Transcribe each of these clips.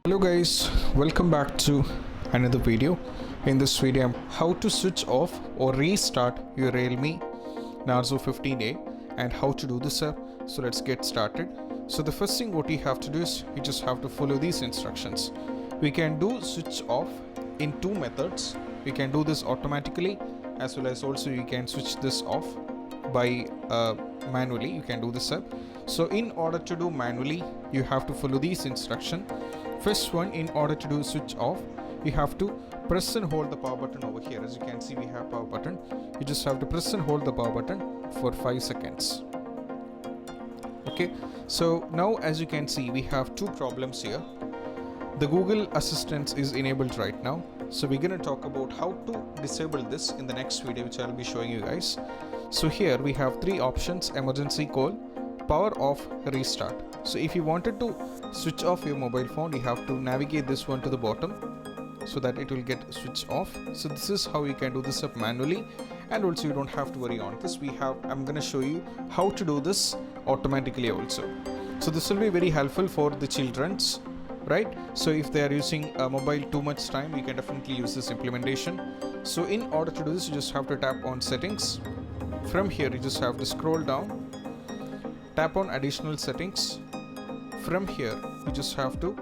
Hello guys, welcome back to another video. In this video, how to switch off or restart your Realme Narzo 50A and how to do this up. So let's get started. So the first thing what you have to do is you just have to follow these instructions. We can do switch off in two methods. We can do this automatically as well as also you can switch this off by manually. You can do this up. So in order to do manually, you have to follow these instructions. First one, in order to do switch off, you have to press and hold the power button over here. As you can see, we have power button. You just have to press and hold the power button for 5 seconds. Okay, so now as you can see, we have two problems here. The Google Assistant is enabled right now. So we're going to talk about how to disable this in the next video, which I'll be showing you guys. So here we have three options: emergency call, power off, restart. So if you wanted to switch off your mobile phone, you have to navigate this one to the bottom so that it will get switched off. So this is how you can do this up manually, and also you don't have to worry on this. I'm going to show you how to do this automatically also. So this will be very helpful for the children's, right? So if they are using a mobile too much time, you can definitely use this implementation. So in order to do this, you just have to tap on settings. From here you just have to scroll down, tap on additional settings. From here you just have to,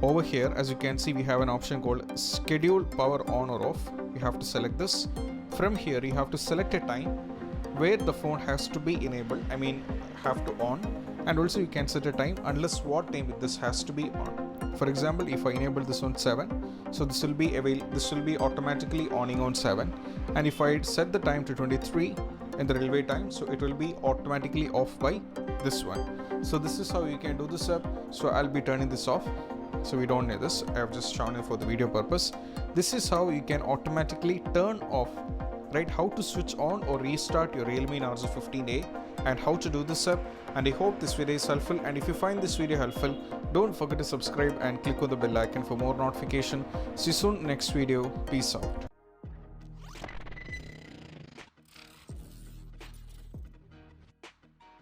over here as you can see, we have an option called schedule power on or off. You have to select this. From here you have to select a time where the phone has to be enabled, have to on, and also you can set a time unless what time this has to be on. For example, if I enable this on 7, so this will be automatically oning on 7, and if I set the time to 23 in the railway time, so it will be automatically off by this one. So this is how you can do this up. So I'll be turning this off, so we don't need this. I have just shown it for the video purpose. This is how you can automatically turn off, right? How to switch on or restart your Realme Narzo 50A and how to do this up. And I hope this video is helpful, and if you find this video helpful, don't forget to subscribe and click on the bell icon for more notification. See you soon next video. Peace out.